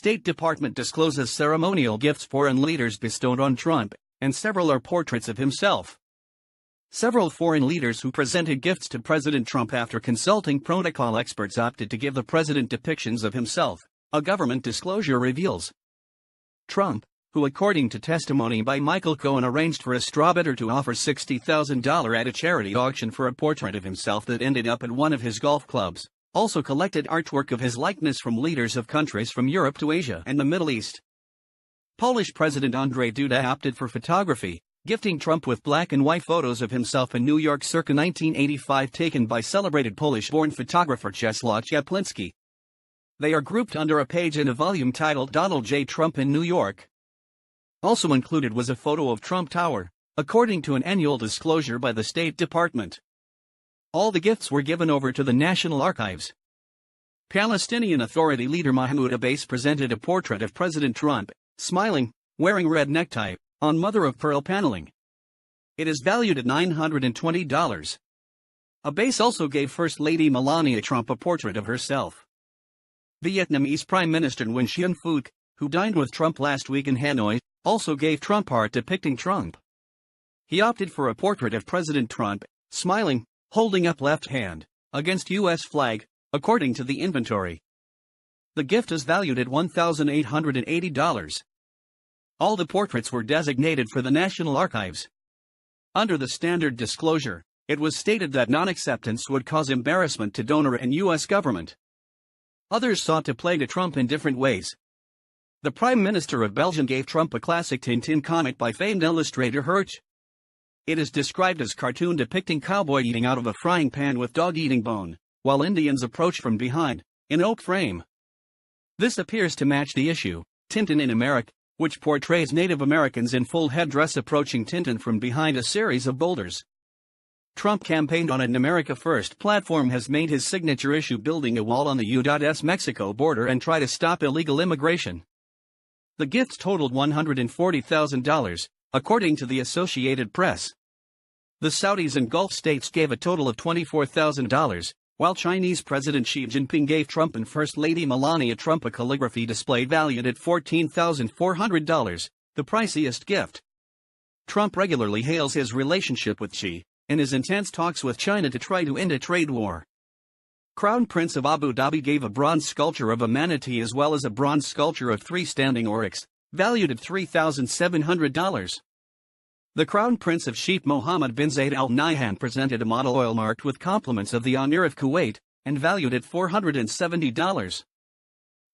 State Department discloses ceremonial gifts foreign leaders bestowed on Trump, and several are portraits of himself. Several foreign leaders who presented gifts to President Trump after consulting protocol experts opted to give the president depictions of himself, a government disclosure reveals. Trump, who according to testimony by Michael Cohen arranged for a straw bidder to offer $60,000 at a charity auction for a portrait of himself that ended up at one of his golf clubs, also collected artwork of his likeness from leaders of countries from Europe to Asia and the Middle East. Polish President Andrzej Duda opted for photography, gifting Trump with black and white photos of himself in New York circa 1985 taken by celebrated Polish-born photographer Czesław Ciepliński. They are grouped under a page in a volume titled Donald J. Trump in New York. Also included was a photo of Trump Tower, according to an annual disclosure by the State Department. All the gifts were given over to the National Archives. Palestinian Authority leader Mahmoud Abbas presented a portrait of President Trump, smiling, wearing red necktie, on mother-of-pearl paneling. It is valued at $920. Abbas also gave First Lady Melania Trump a portrait of herself. Vietnamese Prime Minister Nguyen Xuan Phuc, who dined with Trump last week in Hanoi, also gave Trump art depicting Trump. He opted for a portrait of President Trump, smiling, holding up left hand, against U.S. flag, according to the inventory. The gift is valued at $1,880. All the portraits were designated for the National Archives. Under the standard disclosure, it was stated that non-acceptance would cause embarrassment to donor and U.S. government. Others sought to play to Trump in different ways. The Prime Minister of Belgium gave Trump a classic Tintin comic by famed illustrator Hergé. It is described as cartoon depicting cowboy eating out of a frying pan with dog eating bone, while Indians approach from behind, in oak frame. This appears to match the issue, Tintin in America, which portrays Native Americans in full headdress approaching Tintin from behind a series of boulders. Trump campaigned on an America First platform has made his signature issue building a wall on the U.S. Mexico border and try to stop illegal immigration. The gifts totaled $140,000, according to the Associated Press. The Saudis and Gulf states gave a total of $24,000, while Chinese President Xi Jinping gave Trump and First Lady Melania Trump a calligraphy display valued at $14,400, the priciest gift. Trump regularly hails his relationship with Xi, and his intense talks with China to try to end a trade war. Crown Prince of Abu Dhabi gave a bronze sculpture of a manatee as well as a bronze sculpture of 3 standing oryx, valued at $3,700. The Crown Prince of Sheikh Mohammed bin Zayed Al Nahyan presented a model oil marked with compliments of the Emir of Kuwait, and valued at $470.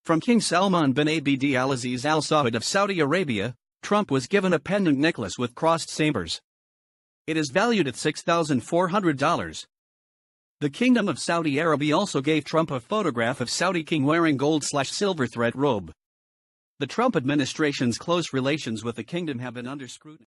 From King Salman bin Abd al-Aziz Al Saud of Saudi Arabia, Trump was given a pendant necklace with crossed sabers. It is valued at $6,400. The Kingdom of Saudi Arabia also gave Trump a photograph of Saudi king wearing gold/silver thread robe. The Trump administration's close relations with the kingdom have been under scrutiny.